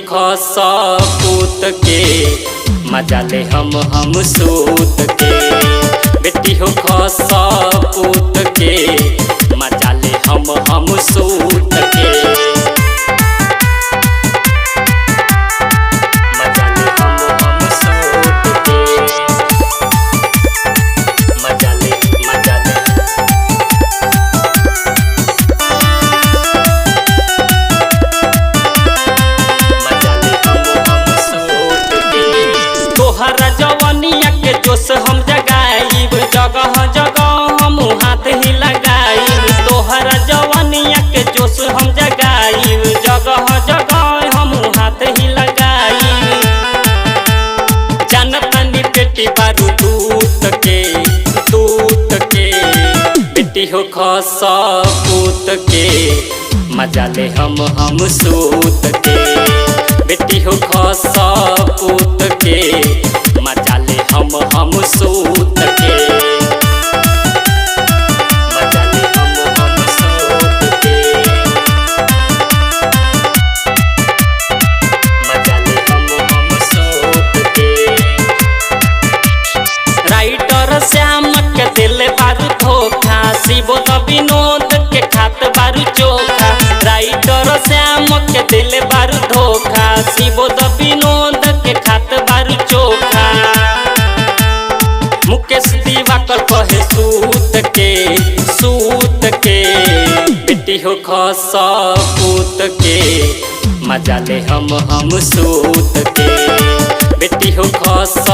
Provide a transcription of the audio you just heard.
खसा पूत के मजा ले हम सूत के। बेटी हो खसा पूत के मजा ले हम सूत के। मजा ले हम सूत के। मजा ले मजा ले। तोहरा जवानिया के जोश हम जगाइब, जगह जगह हम हाथ ही लगाइब। तोहरा जवानिया के जोश हम जगाइब, जगह जगह हम हाथ ही लगाइब। जानतानी बेटी बारू दूत के बेटी हो खसा पूत के मजा ले हम सूत के। बेटी हो खसा पूत के मजा ले हम सूत के। मजा ले हम सूत के। मजा ले हम सूत के। राइटर श्याम के दिल बारू धोखा, शिवोद विनोद के खात बारू चोखा। राइटर श्याम के दिल बारू धोखा, शिवोद विनोद के खात बारू चोखा। मुकेश दिवाकर कहे सूत के बेटी हो खसा पूत के मजा ले हम सूत के। बेटी हो खसा